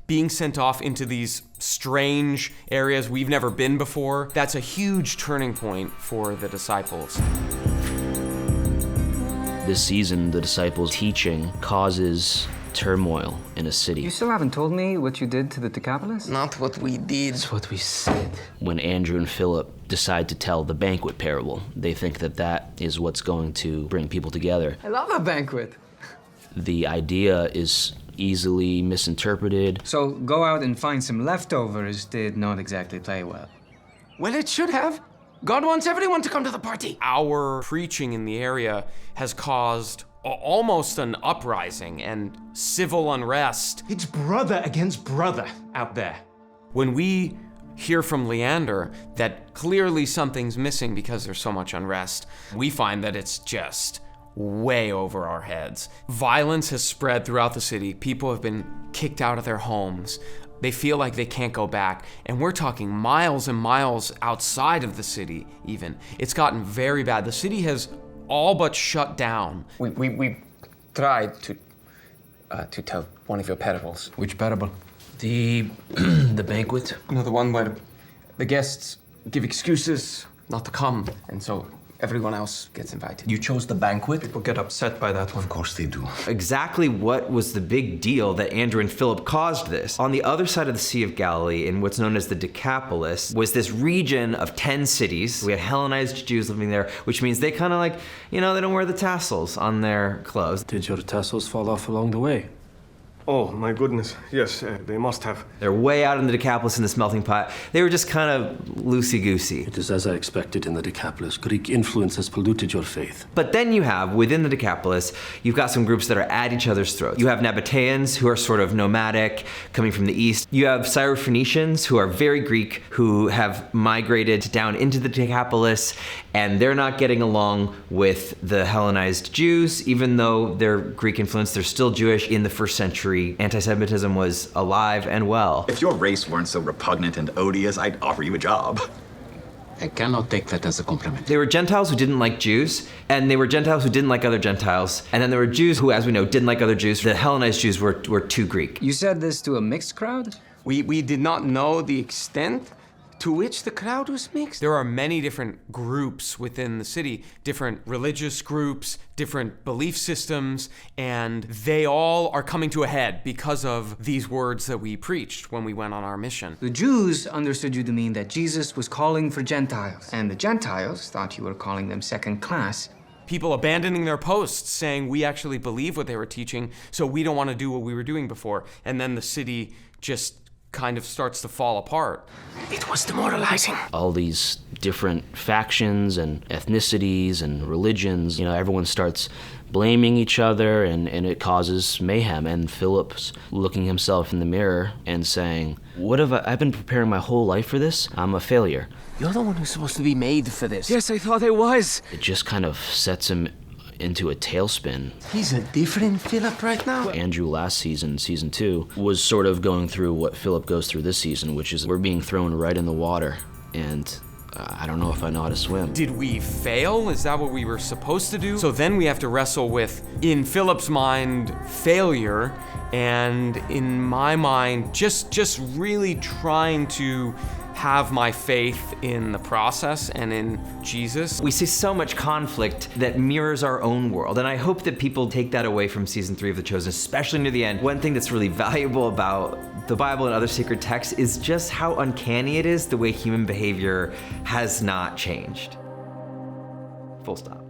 being sent off into these strange areas we've never been before. That's a huge turning point for the disciples. This season, the disciples' teaching causes turmoil in a city. You still haven't told me what you did to the Decapolis? Not what we did. It's what we said. When Andrew and Philip decide to tell the banquet parable, they think that that is what's going to bring people together. I love a banquet. The idea is easily misinterpreted. So go out and find some leftovers did not exactly play well. Well, it should have. God wants everyone to come to the party. Our preaching in the area has caused almost an uprising and civil unrest. It's brother against brother out there. When we hear from Leander that clearly something's missing because there's so much unrest, we find that it's just way over our heads. Violence has spread throughout the city. People have been kicked out of their homes. They feel like they can't go back. And we're talking miles and miles outside of the city even. It's gotten very bad. The city has all but shut down. We tried to tell one of your parables. Which parable? The banquet? No, the one where the guests give excuses not to come, and so everyone else gets invited. You chose the banquet? People get upset by that one. Of course they do. Exactly what was the big deal that Andrew and Philip caused this? On the other side of the Sea of Galilee, in what's known as the Decapolis, was this region of 10 cities. We had Hellenized Jews living there, which means they kind of like, they don't wear the tassels on their clothes. Did your tassels fall off along the way? Oh, my goodness. Yes, they must have. They're way out in the Decapolis in this melting pot. They were just kind of loosey-goosey. It is as I expected in the Decapolis. Greek influence has polluted your faith. But then you have, within the Decapolis, you've got some groups that are at each other's throats. You have Nabateans, who are sort of nomadic, coming from the east. You have Syrophoenicians, who are very Greek, who have migrated down into the Decapolis, and they're not getting along with the Hellenized Jews. Even though they're Greek influenced, they're still Jewish. In the first century, anti-Semitism was alive and well. If your race weren't so repugnant and odious, I'd offer you a job. I cannot take that as a compliment. They were Gentiles who didn't like Jews, and they were Gentiles who didn't like other Gentiles, and then there were Jews who, as we know, didn't like other Jews. The Hellenized Jews were too Greek. You said this to a mixed crowd? We did not know the extent to which the crowd was mixed. There are many different groups within the city, different religious groups, different belief systems, and they all are coming to a head because of these words that we preached when we went on our mission. The Jews understood you to mean that Jesus was calling for Gentiles, and the Gentiles thought you were calling them second class. People abandoning their posts, saying we actually believe what they were teaching, so we don't want to do what we were doing before. And then the city just kind of starts to fall apart. It was demoralizing. All these different factions and ethnicities and religions, everyone starts blaming each other, and it causes mayhem. And Philip's looking himself in the mirror and saying, what have I've been preparing my whole life for this? I'm a failure. You're the one who's supposed to be made for this. Yes, I thought I was. It just kind of sets him into a tailspin. He's a different Philip right now. Andrew last season, season 2, was sort of going through what Philip goes through this season, which is we're being thrown right in the water, and I don't know if I know how to swim. Did we fail? Is that what we were supposed to do? So then we have to wrestle with, in Philip's mind, failure, and in my mind, just really trying to have my faith in the process and in Jesus. We see so much conflict that mirrors our own world, and I hope that people take that away from season 3 of The Chosen, especially near the end. One thing that's really valuable about the Bible and other sacred texts is just how uncanny it is the way human behavior has not changed. Full stop.